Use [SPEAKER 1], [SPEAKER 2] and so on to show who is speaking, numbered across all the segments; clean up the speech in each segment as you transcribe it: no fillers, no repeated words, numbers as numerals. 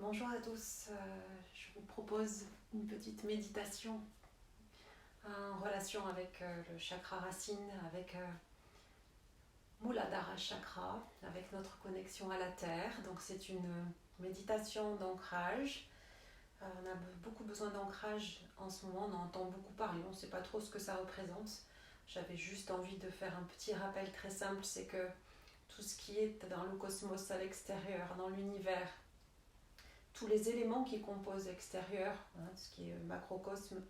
[SPEAKER 1] Bonjour à tous, je vous propose une petite méditation en relation avec le chakra racine, avec Muladhara chakra, avec notre connexion à la terre. Donc c'est une méditation d'ancrage. On a beaucoup besoin d'ancrage en ce moment, on en entend beaucoup parler, on ne sait pas trop ce que ça représente. J'avais juste envie de faire un petit rappel très simple, c'est que tout ce qui est dans le cosmos à l'extérieur, dans l'univers, tous les éléments qui composent l'extérieur, ce qui est macrocosme,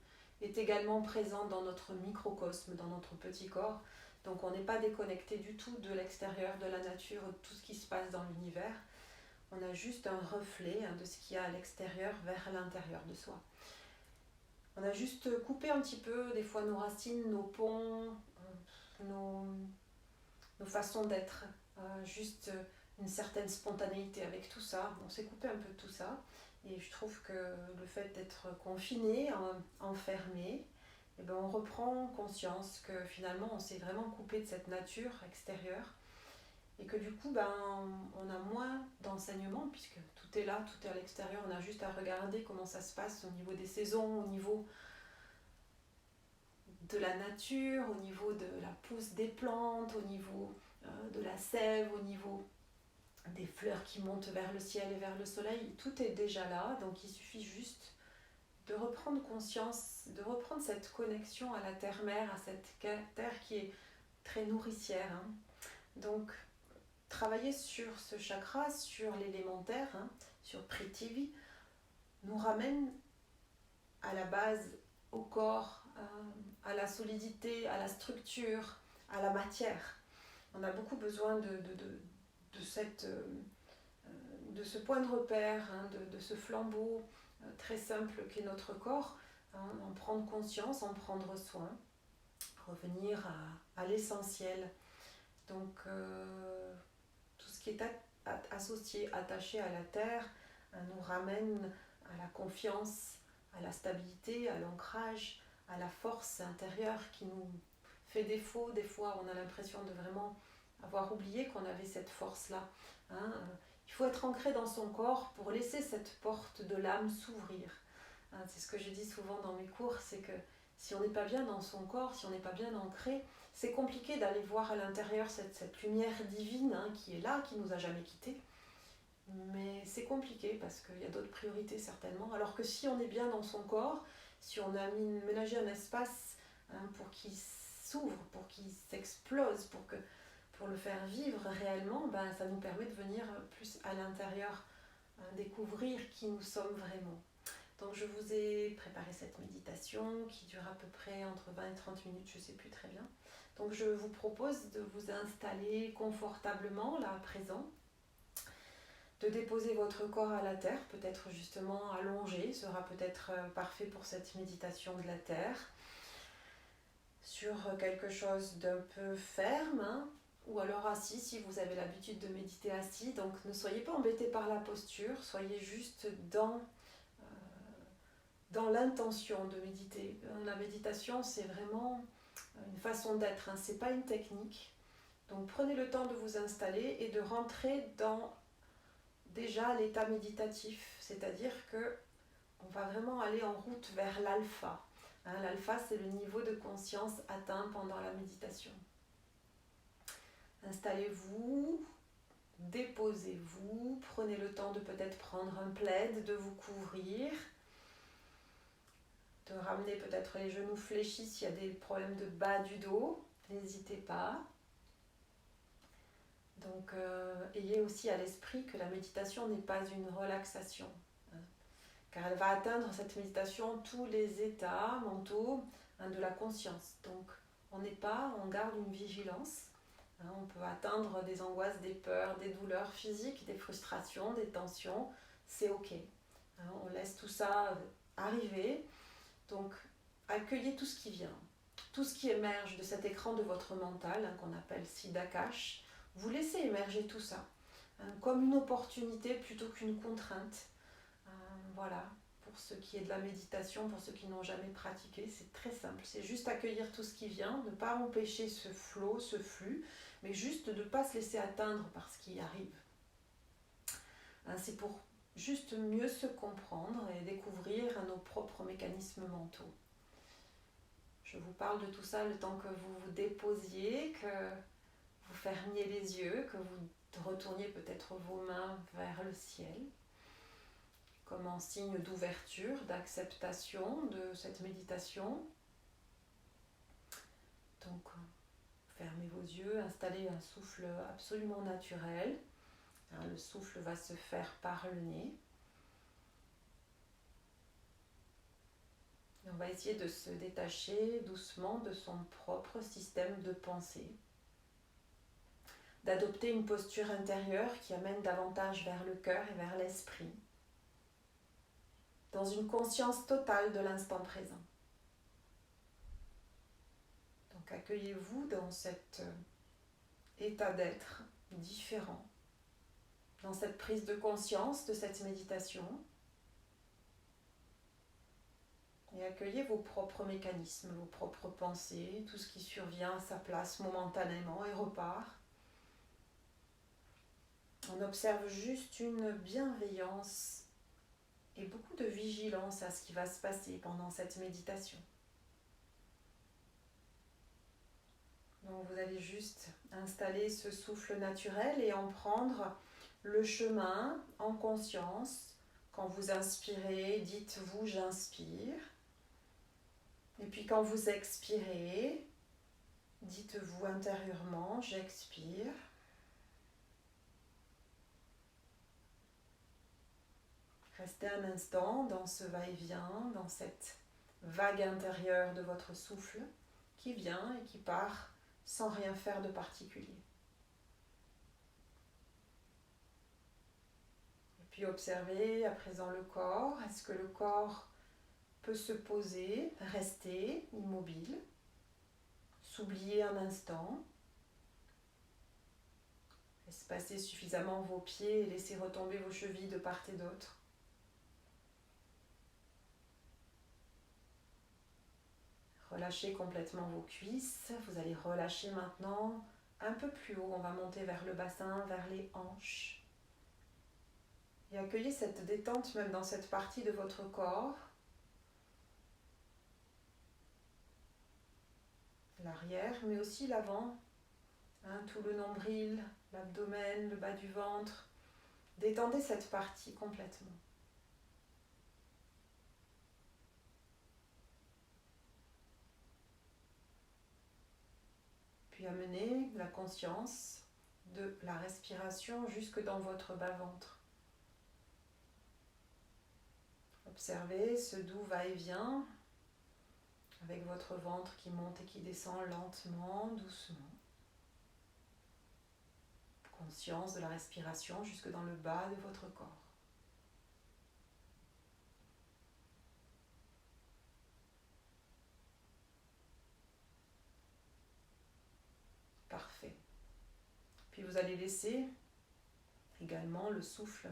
[SPEAKER 1] est également présent dans notre microcosme, dans notre petit corps. Donc on n'est pas déconnecté du tout de l'extérieur, de la nature, de tout ce qui se passe dans l'univers. On a juste un reflet de ce qu'il y a à l'extérieur vers l'intérieur de soi. On a juste coupé un petit peu des fois nos racines, nos ponts, nos façons d'être, juste une certaine spontanéité avec tout ça. On s'est coupé un peu de tout ça et je trouve que le fait d'être confiné, enfermé, eh ben on reprend conscience que finalement on s'est vraiment coupé de cette nature extérieure et que du coup on a moins d'enseignement puisque tout est là, tout est à l'extérieur. On a juste à regarder comment ça se passe au niveau des saisons, au niveau de la nature, au niveau de la pousse des plantes, au niveau de la sève, au niveau des fleurs qui montent vers le ciel et vers le soleil. Tout est déjà là, donc il suffit juste de reprendre conscience, de reprendre cette connexion à la terre-mère, à cette terre qui est très nourricière. Donc travailler sur ce chakra, sur l'élémentaire, sur Prithvi, nous ramène à la base, au corps, à la solidité, à la structure, à la matière. On a beaucoup besoin de ce point de repère, de ce flambeau très simple qu'est notre corps, en prendre conscience, en prendre soin, revenir à l'essentiel. Donc tout ce qui est associé, attaché à la terre, nous ramène à la confiance, à la stabilité, à l'ancrage, à la force intérieure qui nous fait défaut. Des fois, on a l'impression de vraiment avoir oublié qu'on avait cette force-là. Il faut être ancré dans son corps pour laisser cette porte de l'âme s'ouvrir. C'est ce que je dis souvent dans mes cours, c'est que si on n'est pas bien dans son corps, si on n'est pas bien ancré, c'est compliqué d'aller voir à l'intérieur cette lumière divine qui est là, qui ne nous a jamais quittés. Mais c'est compliqué parce qu'il y a d'autres priorités certainement. Alors que si on est bien dans son corps, si on a ménagé un espace pour qu'il s'ouvre, pour qu'il s'explose, pour le faire vivre réellement, ça nous permet de venir plus à l'intérieur, découvrir qui nous sommes vraiment. Donc je vous ai préparé cette méditation qui dure à peu près entre 20 et 30 minutes, je ne sais plus très bien. Donc je vous propose de vous installer confortablement là à présent, de déposer votre corps à la terre, peut-être justement allongé, sera peut-être parfait pour cette méditation de la terre, sur quelque chose d'un peu ferme, ou alors assis si vous avez l'habitude de méditer assis. Donc ne soyez pas embêtés par la posture, soyez juste dans l'intention de méditer. La méditation, c'est vraiment une façon d'être, c'est pas une technique. Donc prenez le temps de vous installer et de rentrer dans déjà l'état méditatif, c'est-à-dire que on va vraiment aller en route vers l'alpha. L'alpha, c'est le niveau de conscience atteint pendant la méditation. Installez-vous, déposez-vous, prenez le temps de peut-être prendre un plaid, de vous couvrir, de ramener peut-être les genoux fléchis s'il y a des problèmes de bas du dos, n'hésitez pas. Donc ayez aussi à l'esprit que la méditation n'est pas une relaxation, car elle va atteindre cette méditation tous les états mentaux de la conscience. Donc on garde une vigilance. On peut atteindre des angoisses, des peurs, des douleurs physiques, des frustrations, des tensions, c'est ok. On laisse tout ça arriver. Donc accueillez tout ce qui vient, tout ce qui émerge de cet écran de votre mental, qu'on appelle Siddhakash. Vous laissez émerger tout ça, comme une opportunité plutôt qu'une contrainte. Voilà, pour ce qui est de la méditation, pour ceux qui n'ont jamais pratiqué, c'est très simple. C'est juste accueillir tout ce qui vient, ne pas empêcher ce flot, ce flux, mais juste de ne pas se laisser atteindre par ce qui arrive. C'est pour juste mieux se comprendre et découvrir nos propres mécanismes mentaux. Je vous parle de tout ça le temps que vous vous déposiez, que vous fermiez les yeux, que vous retourniez peut-être vos mains vers le ciel, comme en signe d'ouverture, d'acceptation de cette méditation. Donc, fermez vos yeux, installez un souffle absolument naturel. Le souffle va se faire par le nez. Et on va essayer de se détacher doucement de son propre système de pensée, d'adopter une posture intérieure qui amène davantage vers le cœur et vers l'esprit, dans une conscience totale de l'instant présent. Donc accueillez-vous dans cet état d'être différent, dans cette prise de conscience de cette méditation, et accueillez vos propres mécanismes, vos propres pensées, tout ce qui survient à sa place momentanément et repart. On observe juste une bienveillance et beaucoup de vigilance à ce qui va se passer pendant cette méditation. Donc vous allez juste installer ce souffle naturel et en prendre le chemin en conscience. Quand vous inspirez, dites-vous « j'inspire ». Et puis quand vous expirez, dites-vous intérieurement « j'expire ». Restez un instant dans ce va-et-vient, dans cette vague intérieure de votre souffle qui vient et qui part sans rien faire de particulier. Et puis observez à présent le corps. Est-ce que le corps peut se poser, rester immobile, s'oublier un instant, espacer suffisamment vos pieds et laisser retomber vos chevilles de part et d'autre. Relâchez complètement vos cuisses. Vous allez relâcher maintenant un peu plus haut. On va monter vers le bassin, vers les hanches. Et accueillez cette détente même dans cette partie de votre corps. L'arrière, mais aussi l'avant. Tout le nombril, l'abdomen, le bas du ventre. Détendez cette partie complètement. Puis amenez la conscience de la respiration jusque dans votre bas-ventre. Observez ce doux va-et-vient avec votre ventre qui monte et qui descend lentement, doucement. Conscience de la respiration jusque dans le bas de votre corps. Parfait. Puis vous allez laisser également le souffle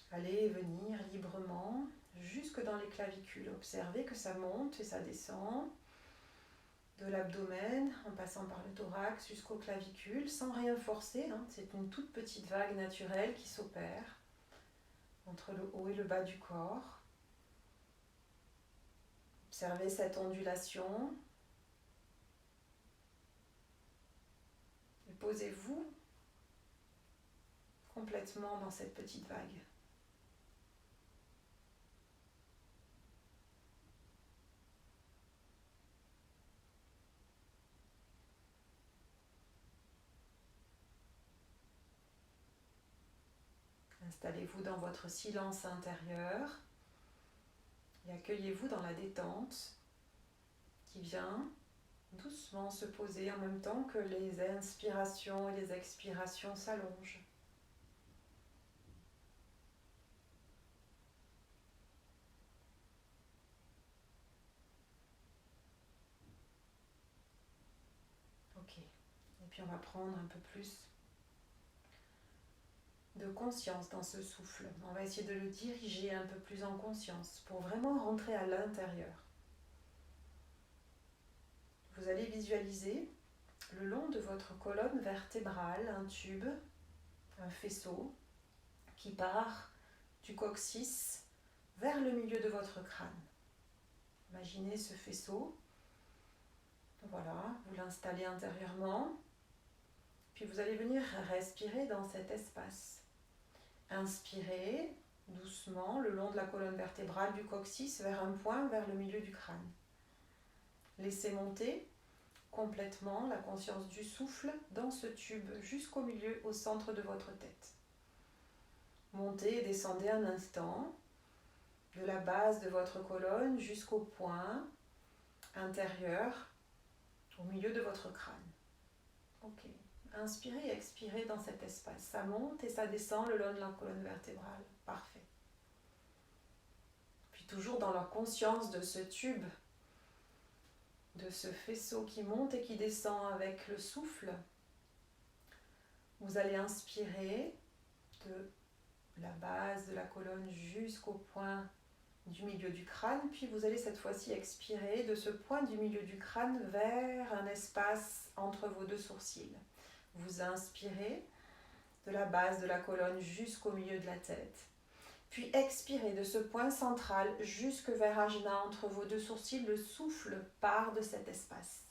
[SPEAKER 1] aller et venir librement jusque dans les clavicules. Observez que ça monte et ça descend de l'abdomen en passant par le thorax jusqu'aux clavicules sans rien forcer. C'est une toute petite vague naturelle qui s'opère entre le haut et le bas du corps. Observez cette ondulation. Et posez-vous complètement dans cette petite vague. Installez-vous dans votre silence intérieur et accueillez-vous dans la détente qui vient doucement se poser en même temps que les inspirations et les expirations s'allongent. Ok. Et puis on va prendre un peu plus de conscience dans ce souffle. On va essayer de le diriger un peu plus en conscience pour vraiment rentrer à l'intérieur. Vous allez visualiser le long de votre colonne vertébrale un tube, un faisceau qui part du coccyx vers le milieu de votre crâne. Imaginez ce faisceau. Voilà, vous l'installez intérieurement. Puis vous allez venir respirer dans cet espace. Inspirez doucement le long de la colonne vertébrale du coccyx vers un point vers le milieu du crâne. Laissez monter complètement la conscience du souffle dans ce tube jusqu'au milieu, au centre de votre tête. Montez et descendez un instant de la base de votre colonne jusqu'au point intérieur au milieu de votre crâne. Ok. Inspirez et expirez dans cet espace. Ça monte et ça descend le long de la colonne vertébrale. Parfait. Puis toujours dans la conscience de ce tube, de ce faisceau qui monte et qui descend avec le souffle, vous allez inspirer de la base de la colonne jusqu'au point du milieu du crâne, puis vous allez cette fois-ci expirer de ce point du milieu du crâne vers un espace entre vos deux sourcils. Vous inspirez de la base de la colonne jusqu'au milieu de la tête. Puis expirez de ce point central jusque vers Ajna entre vos deux sourcils. Le souffle part de cet espace.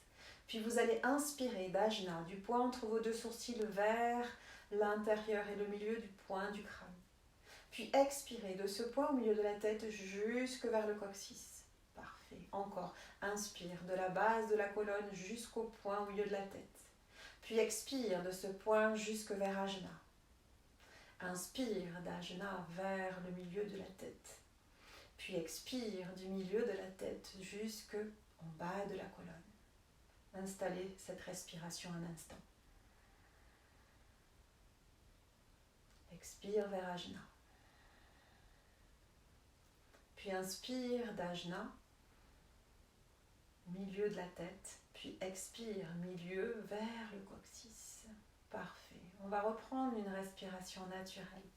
[SPEAKER 1] Puis vous allez inspirer d'Ajna, du point entre vos deux sourcils vers l'intérieur et le milieu du point du crâne. Puis expirez de ce point au milieu de la tête jusque vers le coccyx. Parfait. Encore. Inspire de la base de la colonne jusqu'au point au milieu de la tête. Puis expire de ce point jusque vers Ajna. Inspire d'Ajna vers le milieu de la tête. Puis expire du milieu de la tête jusque en bas de la colonne. Installez cette respiration un instant. Expire vers Ajna. Puis inspire d'Ajna, milieu de la tête. Puis expire, milieu vers le coccyx. Parfait. On va reprendre une respiration naturelle.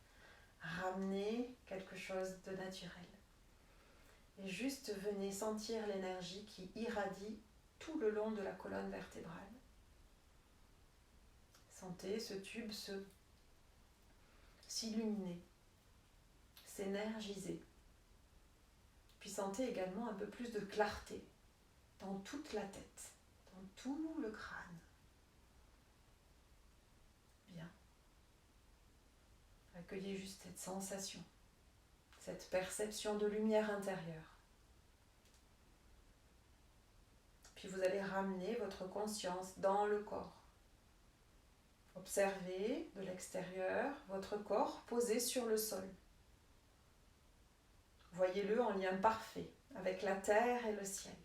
[SPEAKER 1] Ramenez quelque chose de naturel. Et juste venez sentir l'énergie qui irradie tout le long de la colonne vertébrale. Sentez ce tube s'illuminer, s'énergiser. Puis sentez également un peu plus de clarté dans toute la tête, dans tout le crâne. Bien. Accueillez juste cette sensation, cette perception de lumière intérieure. Puis vous allez ramener votre conscience dans le corps. Observez de l'extérieur votre corps posé sur le sol. Voyez-le en lien parfait avec la terre et le ciel.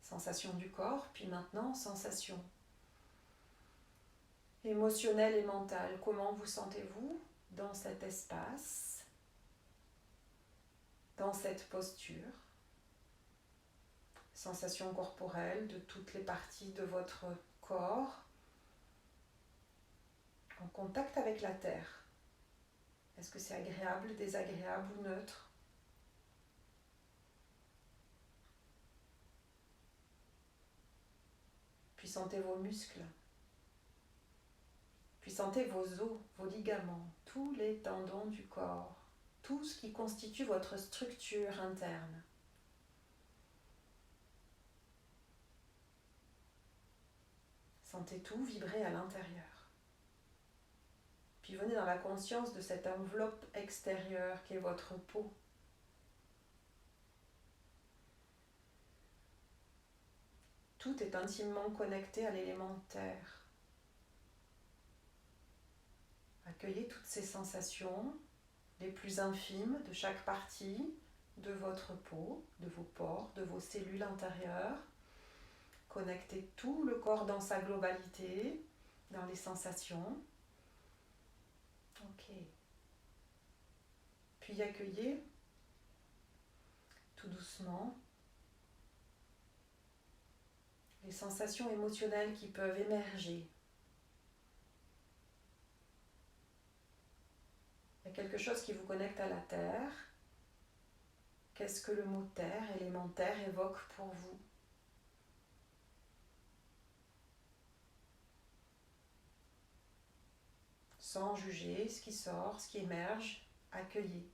[SPEAKER 1] Sensation du corps, puis maintenant sensation émotionnelle et mentale. Comment vous sentez-vous dans cet espace, dans cette posture? Sensation corporelle de toutes les parties de votre corps en contact avec la terre. Est-ce que c'est agréable, désagréable ou neutre? Puis sentez vos muscles. Puis sentez vos os, vos ligaments, tous les tendons du corps, tout ce qui constitue votre structure interne. Sentez tout vibrer à l'intérieur. Puis venez dans la conscience de cette enveloppe extérieure qui est votre peau. Tout est intimement connecté à l'élément terre. Accueillez toutes ces sensations, les plus infimes de chaque partie de votre peau, de vos pores, de vos cellules intérieures. Connectez tout le corps dans sa globalité, dans les sensations. Ok. Puis accueillez tout doucement les sensations émotionnelles qui peuvent émerger. Il y a quelque chose qui vous connecte à la terre. Qu'est-ce que le mot terre, élément terre, évoque pour vous? sans juger ce qui sort, ce qui émerge, accueillez.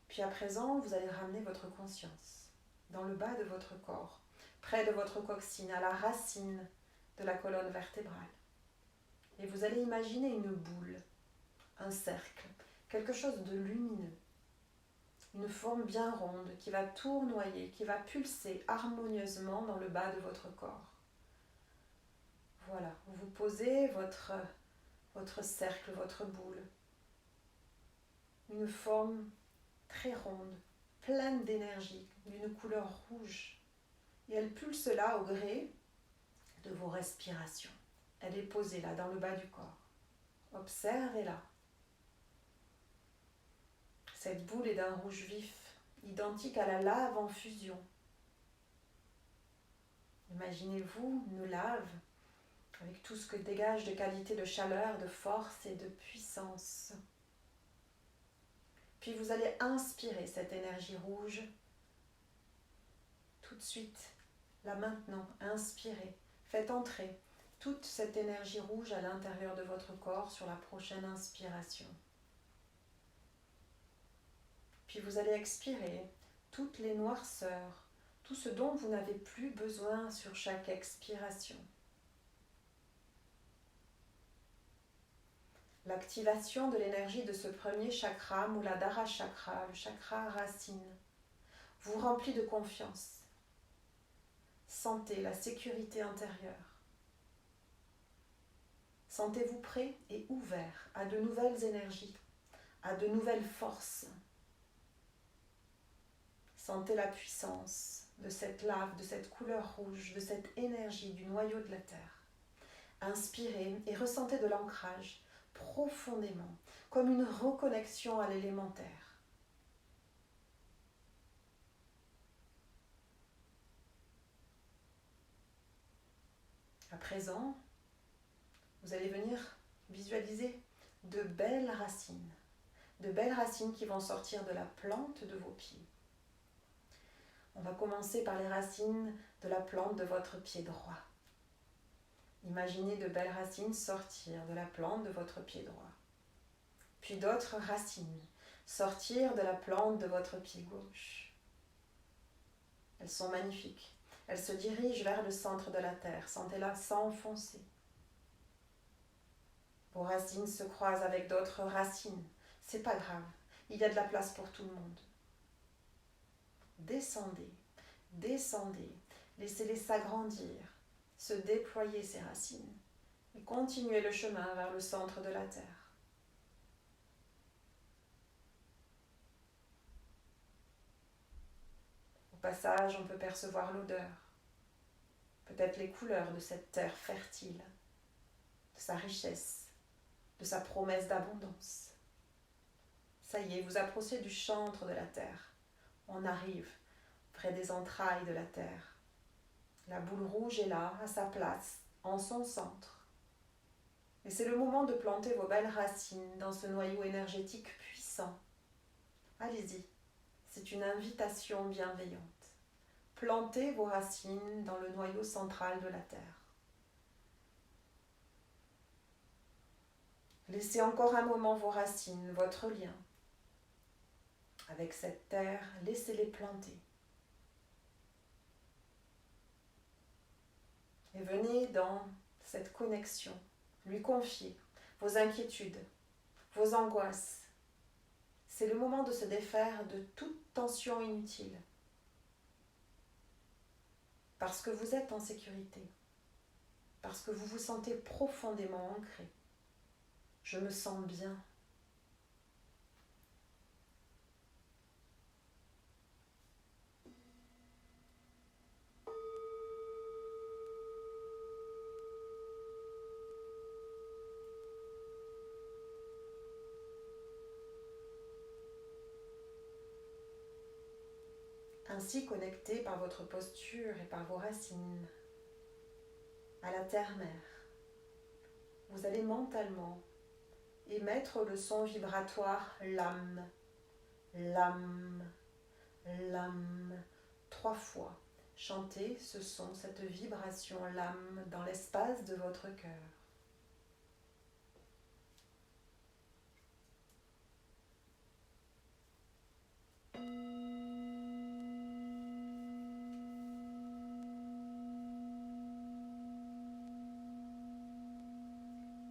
[SPEAKER 1] Puis à présent, vous allez ramener votre conscience dans le bas de votre corps, près de votre coccyne, à la racine de la colonne vertébrale. Et vous allez imaginer une boule, un cercle, quelque chose de lumineux, une forme bien ronde qui va tournoyer, qui va pulser harmonieusement dans le bas de votre corps. Voilà, vous posez votre cercle, votre boule, une forme très ronde, pleine d'énergie, d'une couleur rouge. Et elle pulse là au gré de vos respirations. Elle est posée là, dans le bas du corps. Observez-la. Cette boule est d'un rouge vif, identique à la lave en fusion. Imaginez-vous une lave avec tout ce que dégage de qualité de chaleur, de force et de puissance. Puis vous allez inspirer cette énergie rouge tout de suite, là maintenant, inspirez. Faites entrer toute cette énergie rouge à l'intérieur de votre corps sur la prochaine inspiration. Puis vous allez expirer toutes les noirceurs, tout ce dont vous n'avez plus besoin sur chaque expiration. L'activation de l'énergie de ce premier chakra, Muladhara chakra, le chakra racine, vous remplit de confiance. Sentez la sécurité intérieure. Sentez-vous prêt et ouvert à de nouvelles énergies, à de nouvelles forces. Sentez la puissance de cette lave, de cette couleur rouge, de cette énergie du noyau de la Terre. Inspirez et ressentez de l'ancrage profondément, comme une reconnexion à l'élémentaire. À présent, vous allez venir visualiser de belles racines qui vont sortir de la plante de vos pieds. On va commencer par les racines de la plante de votre pied droit. Imaginez de belles racines sortir de la plante de votre pied droit. Puis d'autres racines sortir de la plante de votre pied gauche. Elles sont magnifiques. Elles se dirigent vers le centre de la terre. Sentez-la s'enfoncer. Vos racines se croisent avec d'autres racines. C'est pas grave. Il y a de la place pour tout le monde. Descendez, descendez. Laissez-les s'agrandir, se déployer ces racines. Et continuez le chemin vers le centre de la terre. Au passage, on peut percevoir l'odeur, peut-être les couleurs de cette terre fertile, de sa richesse, de sa promesse d'abondance. Ça y est, vous approchez du centre de la terre. On arrive près des entrailles de la terre. La boule rouge est là, à sa place, en son centre. Et c'est le moment de planter vos belles racines dans ce noyau énergétique puissant. Allez-y, c'est une invitation bienveillante. Plantez vos racines dans le noyau central de la terre. Laissez encore un moment vos racines, votre lien avec cette terre, laissez-les planter. Et venez dans cette connexion, lui confier vos inquiétudes, vos angoisses. C'est le moment de se défaire de toute tension inutile. Parce que vous êtes en sécurité, parce que vous vous sentez profondément ancré. Je me sens bien. Ainsi connecté par votre posture et par vos racines à la terre-mère, vous allez mentalement émettre le son vibratoire LAM, LAM, LAM, 3 fois. Chantez ce son, cette vibration l'âme dans l'espace de votre cœur.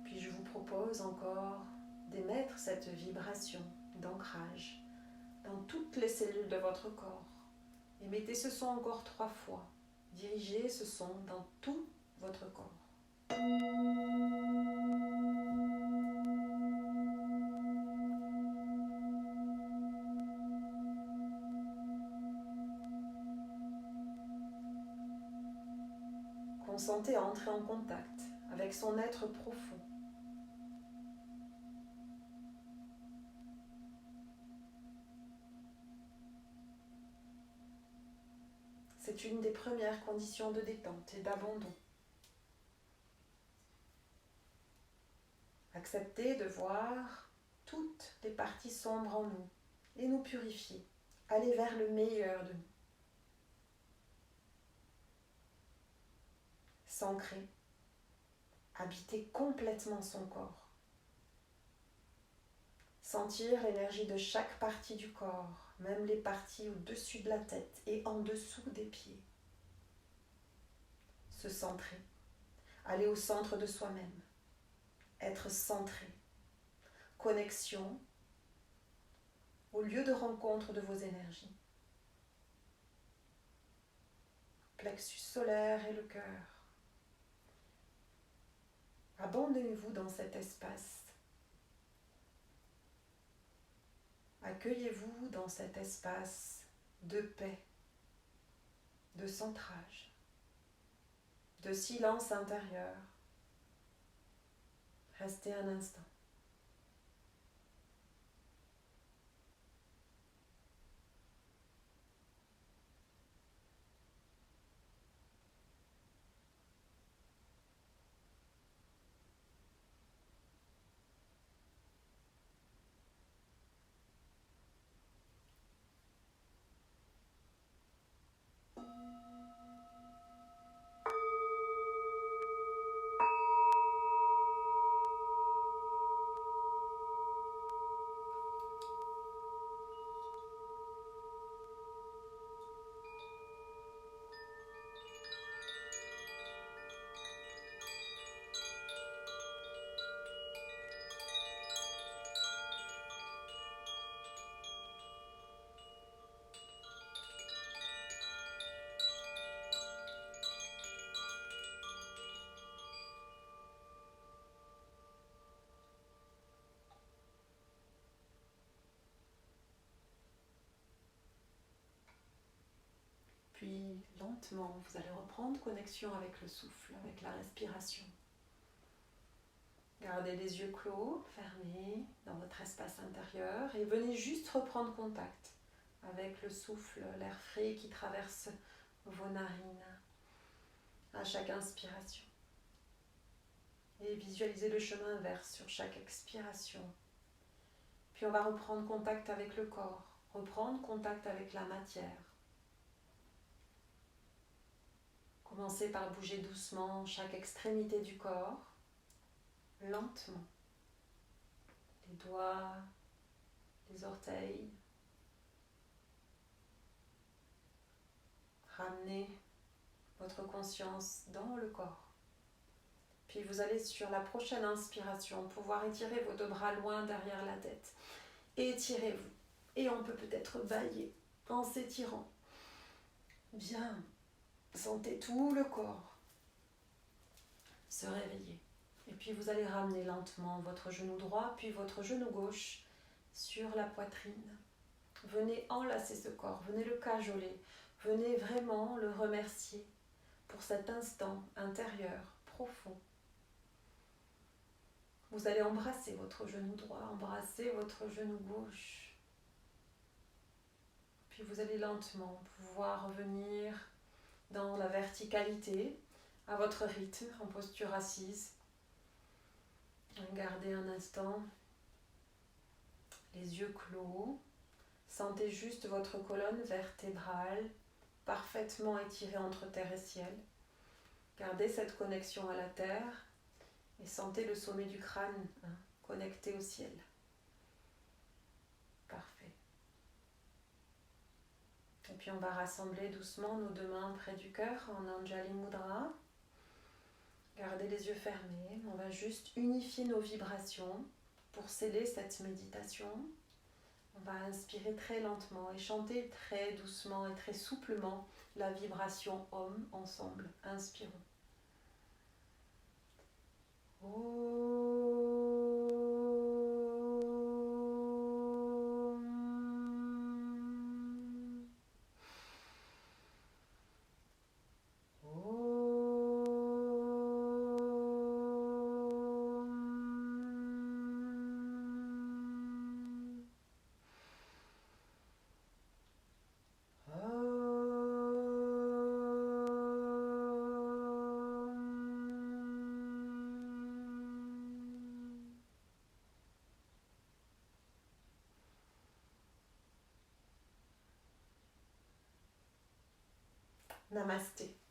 [SPEAKER 1] Puis je vous propose encore d'émettre cette vibration d'ancrage dans toutes les cellules de votre corps. Émettez ce son encore 3 fois. Dirigez ce son dans tout votre corps. Consentez à entrer en contact avec son être profond. C'est une des premières conditions de détente et d'abandon. Acceptez de voir toutes les parties sombres en nous et nous purifier. Aller vers le meilleur de nous. S'ancrer, habiter complètement son corps. Sentir l'énergie de chaque partie du corps, même les parties au-dessus de la tête et en dessous des pieds. Se centrer, aller au centre de soi-même, être centré. Connexion au lieu de rencontre de vos énergies. Plexus solaire et le cœur. Abandonnez-vous dans cet espace. Accueillez-vous dans cet espace de paix, de centrage, de silence intérieur. Restez un instant. Puis lentement, vous allez reprendre connexion avec le souffle, avec la respiration. Gardez les yeux clos, fermés dans votre espace intérieur et venez juste reprendre contact avec le souffle, l'air frais qui traverse vos narines à chaque inspiration. Et visualisez le chemin inverse sur chaque expiration. Puis on va reprendre contact avec le corps, reprendre contact avec la matière. Commencez par bouger doucement chaque extrémité du corps, lentement. Les doigts, les orteils. Ramenez votre conscience dans le corps. Puis vous allez sur la prochaine inspiration pouvoir étirer vos 2 bras loin derrière la tête. Étirez-vous. Et on peut peut-être bailler en s'étirant. Bien. Sentez tout le corps se réveiller. Et puis vous allez ramener lentement votre genou droit, puis votre genou gauche sur la poitrine. Venez enlacer ce corps, venez le cajoler, venez vraiment le remercier pour cet instant intérieur profond. Vous allez embrasser votre genou droit, embrasser votre genou gauche. Puis vous allez lentement pouvoir revenir dans la verticalité, à votre rythme, en posture assise. Gardez un instant les yeux clos. Sentez juste votre colonne vertébrale parfaitement étiré entre terre et ciel. Gardez cette connexion à la terre et sentez le sommet du crâne connecté au ciel. Parfait. Et puis on va rassembler doucement nos deux mains près du cœur en Anjali Mudra. Gardez les yeux fermés. On va juste unifier nos vibrations pour sceller cette méditation. On va inspirer très lentement et chanter très doucement et très souplement la vibration Om ensemble. Inspirons. Namasté.